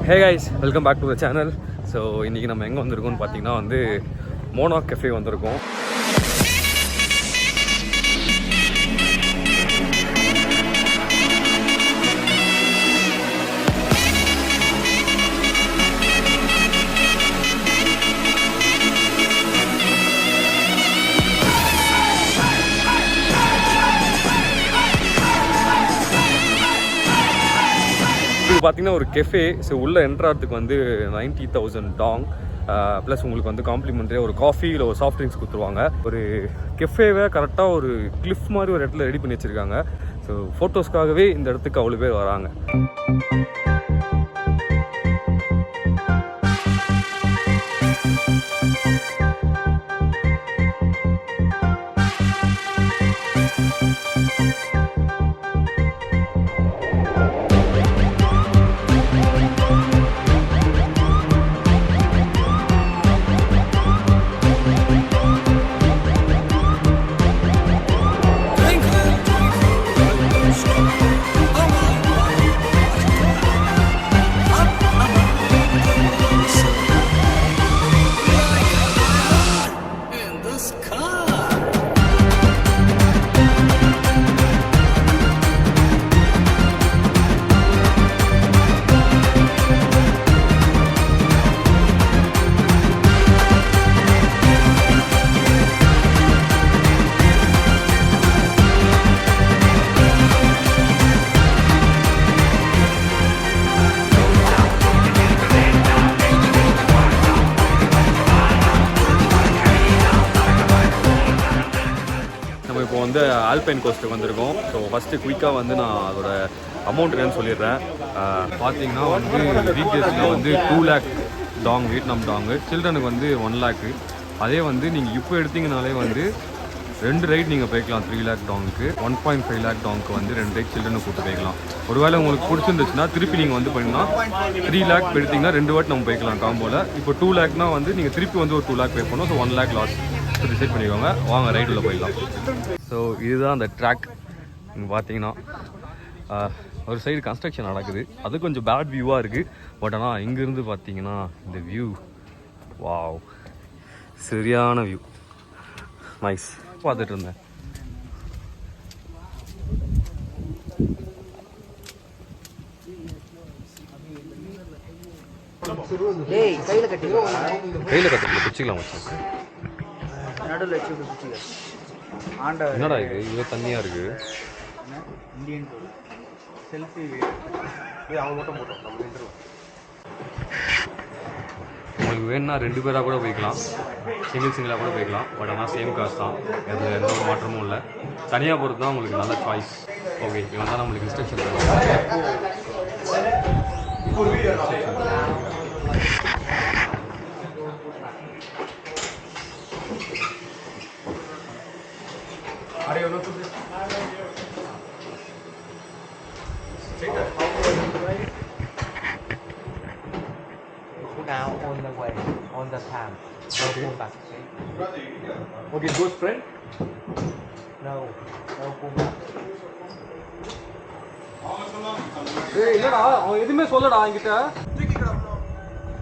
Hey guys, welcome back to the channel. So இன்றைக்கி நம்ம எங்கே வந்திருக்கோம்னு பார்த்தீங்கன்னா வந்து மோனாக் கஃபே வந்திருக்கோம். இது பார்த்தீங்கன்னா ஒரு கெஃபே. ஸோ உள்ளே என்ட்ராகிறதுக்கு வந்து 90,000 டாங் ப்ளஸ் உங்களுக்கு வந்து காம்ப்ளிமெண்ட்ரியாக ஒரு காஃபி இல்லை ஒரு சாஃப்ட் ட்ரிங்க்ஸ் கொடுத்துருவாங்க. ஒரு கெஃபேவை கரெக்டாக ஒரு கிளிஃப் மாதிரி ஒரு இடத்துல ரெடி பண்ணி வச்சுருக்காங்க. ஸோ ஃபோட்டோஸ்க்காகவே இந்த இடத்துக்கு அவ்வளோ பேர் வராங்க. இப்போ வந்து ஆல்பைன் கோஸ்ட்டுக்கு வந்திருக்கோம். ஸோ ஃபஸ்ட்டு குயிக்காக வந்து நான் அதோட அமௌண்ட் என்னன்னு சொல்லிடுறேன். பார்த்தீங்கன்னா வந்து வீக்கேஸில் வந்து 2 lakh டாங், வியட்நாம் டாங்கு. சில்ட்ரனுக்கு வந்து 1 lakh. அதே வந்து நீங்கள் இப்போ எடுத்தீங்கனாலே வந்து 2 ரைட் நீங்கள் போய்க்கலாம். 3 lakh டாங்க்கு, 1.5 lakh டாங்க்கு வந்து 2 ரைட் சில்ட்ரனுக்கு கூப்பிட்டு போய்க்கலாம். ஒருவேளை உங்களுக்கு பிடிச்சிருந்துச்சுன்னா திருப்பி நீங்கள் வந்து பண்ணிங்கன்னா 3 lakh எடுத்திங்கன்னா 2 வாட் நம்ம போய்க்கலாம் காம்போவில். இப்போ 2 lakhனா வந்து நீங்கள் திருப்பி வந்து ஒரு 2 lakh பே பண்ணணும். ஸோ 1 lakh லாஸ் டிசைட் பண்ணிக்கோங்க. வாங்க ரைடில் போயிடலாம். ஸோ இதுதான் அந்த ட்ராக். இங்கே பார்த்தீங்கன்னா ஒரு சைடு கன்ஸ்ட்ரக்ஷன் நடக்குது. அது கொஞ்சம் பேட் வியூவாக இருக்குது. பட் ஆனால் இங்கேருந்து பார்த்தீங்கன்னா இந்த வியூ வாவ், சரியான வியூ, நைஸ். பார்த்துட்டு இருந்தேன். கையில் கட்டிக்கலாம், பிடிச்சிக்கலாம் வச்சு. என்னடா இது இவ்வளோ தண்ணியாக இருக்குது? இந்தியன் செல்ஃபி அவங்க மட்டும் போட்டோம். உங்களுக்கு வேணும்னா 2 பேராக கூட போய்க்கலாம், சிங்கிளாக கூட போய்க்கலாம். பட் ஆனால் சேம் காஸ்ட் தான், அது எந்த ஒரு மாற்றமும் இல்லை. தனியாக போகிறது தான் உங்களுக்கு நல்ல சாய்ஸ். ஓகே, இவன் தான் நம்மளுக்கு instruction now on the way, on the time. Okay. Go back. Okay, good friend. No go back. ஏய் என்னடா அவன் எதுவுமே சொல்லடா என்கிட்ட.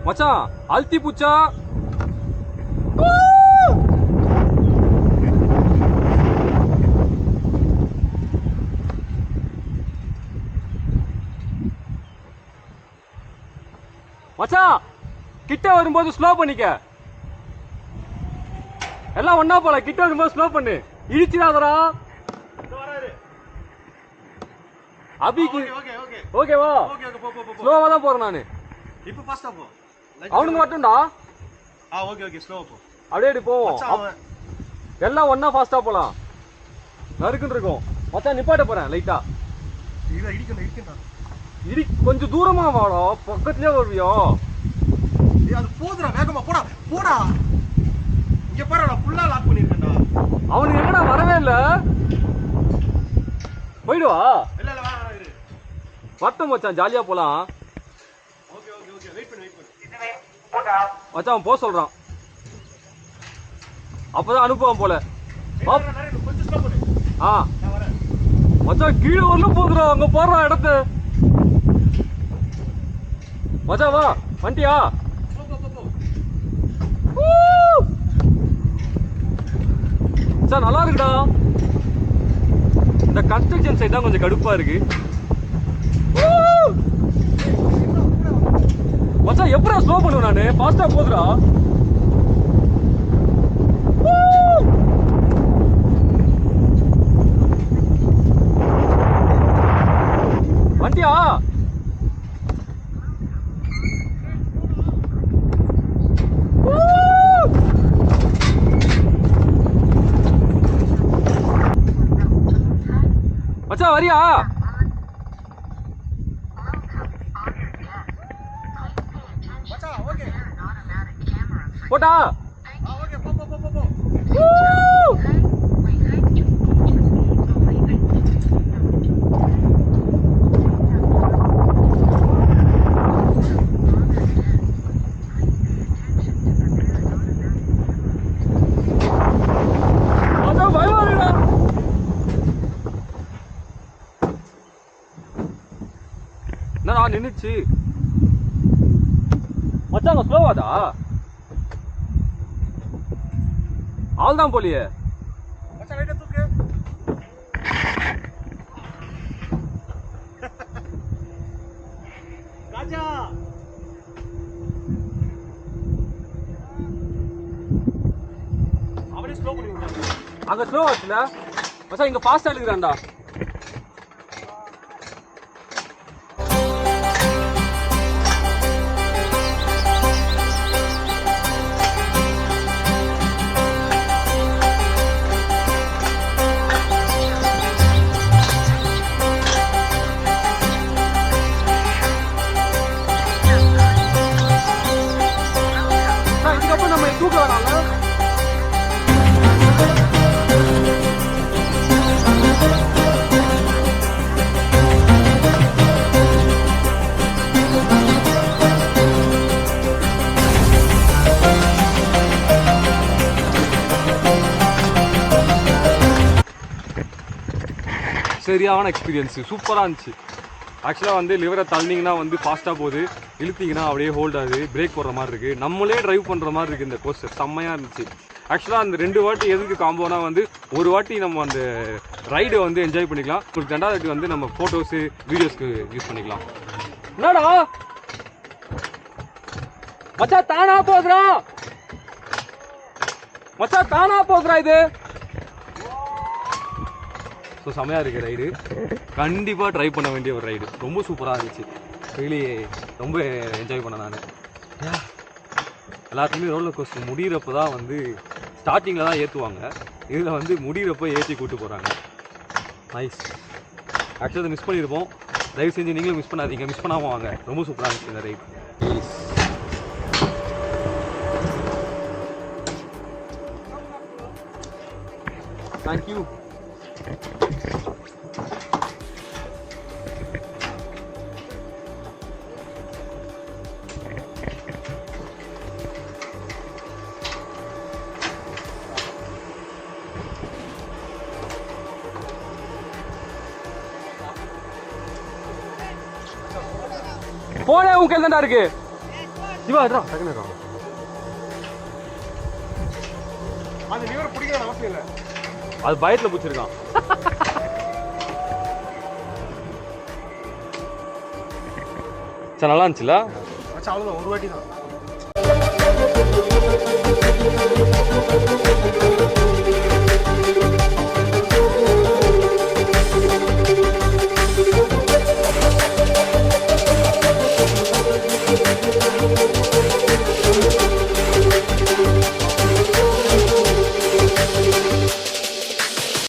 மச்சான் அல்தி பூச்சா. மச்சான் கிட்ட வரும்போது ஸ்லோ பண்ணிக்க. எல்லாம் ஒண்ணா போல. கிட்ட வரும்போது ஸ்லோ பண்ணு, இடிச்சிடாதடா. அபிக்கு ஓகேவா? ஸ்லோவா தான் போறேன் நானு. இப்போ ஃபாஸ்டா போ. அவனுக்கு மட்டும்டா. ஓகே ஸ்லோவா போ. அப்படியே போவோம். எல்லாம் ஒண்ணா ஃபாஸ்டா போலாம். நறுக்குன்னு இருக்கும். மச்சான் நிப்பாட்ட போறேன் லைட்டா. இடிக்கணும். கொஞ்சம் தூரமா வாடா, பக்கத்துலயே வருவியோ? அது போதுடா, வேகமா போடா. இங்க பாரு, நான் ஃபுல்லா லாக் பண்ணிருக்கேன்டா. அவனுக்கு என்னடா வரவே இல்ல. போய்டுவா. இல்ல வா இரு. வட்டம் மச்சான், ஜாலியா போலாம். ஓகே வெயிட் பண்ணு. மச்சான் அவன் போக சொல்றான். அப்பதான் அனுப்புவான் போல. கொஞ்சம் ஸ்லோ பண்ணு. நான் வரேன். மச்சான் கீழே வரல போகுதுடா, அங்க போடுறான் இடத்த. மச்சான் வா வண்டியா சார் நல்லா இருக்குடா. இந்த கன்ஸ்ட்ரக்ஷன் சைட் தான் கொஞ்சம் கடுப்பா இருக்கு. மச்சான் எப்படா ஸ்லோ பண்ணுவேன் நானு? ஃபாஸ்டா போதுடா. வண்டியா மச்சான் வரியா? மச்சான் ஓகே போட்டா ஓகே போ போ போ போ. மச்சான் பயமா இருக்குடா. என்னடா நின்னுச்சு? மச்சான் ஸ்லோவாதா? ஆள் தான் போலியே. மச்சான் லைட்டா தூக்கு. ராஜா அவனே ஸ்லோ பண்ணி விட்டான். அங்க ஸ்லோ ஆச்சுல மச்சான், இங்க ஃபாஸ்டா எடுக்கிறான்டா. இதுக்கப்புறம் நம்ம தூக்க வேணாம்ல. சரியான எக்ஸ்பீரியன்ஸு, சூப்பராக இருந்துச்சு. ஆக்சுவலாக வந்து லிவரை தள்ளிங்கன்னா வந்து ஃபாஸ்ட்டாக போகுது, இழுத்தீங்கன்னா அப்படியே ஹோல்ட் ஆகுது, பிரேக் போடுற மாதிரி இருக்குது, நம்மளே ட்ரைவ் பண்ணுற மாதிரி இருக்குது. இந்த கோஸ்டர் செம்மையாக இருந்துச்சு. ஆக்சுவலாக அந்த 2 வாட்டி எதுக்கு காம்போனா வந்து ஒரு வாட்டி நம்ம அந்த ரைடை வந்து என்ஜாய் பண்ணிக்கலாம், ஒரு 2வது வாட்டி வந்து நம்ம ஃபோட்டோஸு வீடியோஸ்க்கு யூஸ் பண்ணிக்கலாம். என்னடா மச்சான் தானா போகுதுடா, மச்சான் தானா போகுதுடா இது. ஸோ செமையாக இருக்குது ரைடு, கண்டிப்பாக ட்ரை பண்ண வேண்டிய ஒரு ரைடு. ரொம்ப சூப்பராக இருந்துச்சு, ரியலி ரொம்ப என்ஜாய் பண்ணேன் நான். எல்லாத்துலேயுமே ரோலர் கோஸ்டர் முடிகிறப்ப தான் வந்து ஸ்டார்டிங்கில் தான் ஏற்றுவாங்க, இதில் வந்து முடிகிறப்ப ஏற்றி கூப்பிட்டு போகிறாங்க. நைஸ். ஆக்சுவலாக அதை மிஸ் பண்ணியிருப்போம், தயவு செஞ்சு நீங்களும் மிஸ் பண்ணாதீங்க, மிஸ் பண்ணாமல் வாங்க. ரொம்ப சூப்பராக இருந்துச்சு இந்த ரைடு. தேங்க்யூ. போனே உன் கையில் தான்டா இருக்கு. ஜீவா அட்ரா டக்குனு அது லிவர் பிடிக்கிற அவசியம் இல்லை, அது பயத்தில் பிடிச்சிருக்கான். சரி நல்லா இருந்துச்சுல. அவ்வளோதான் ஒரு வாட்டி தான்.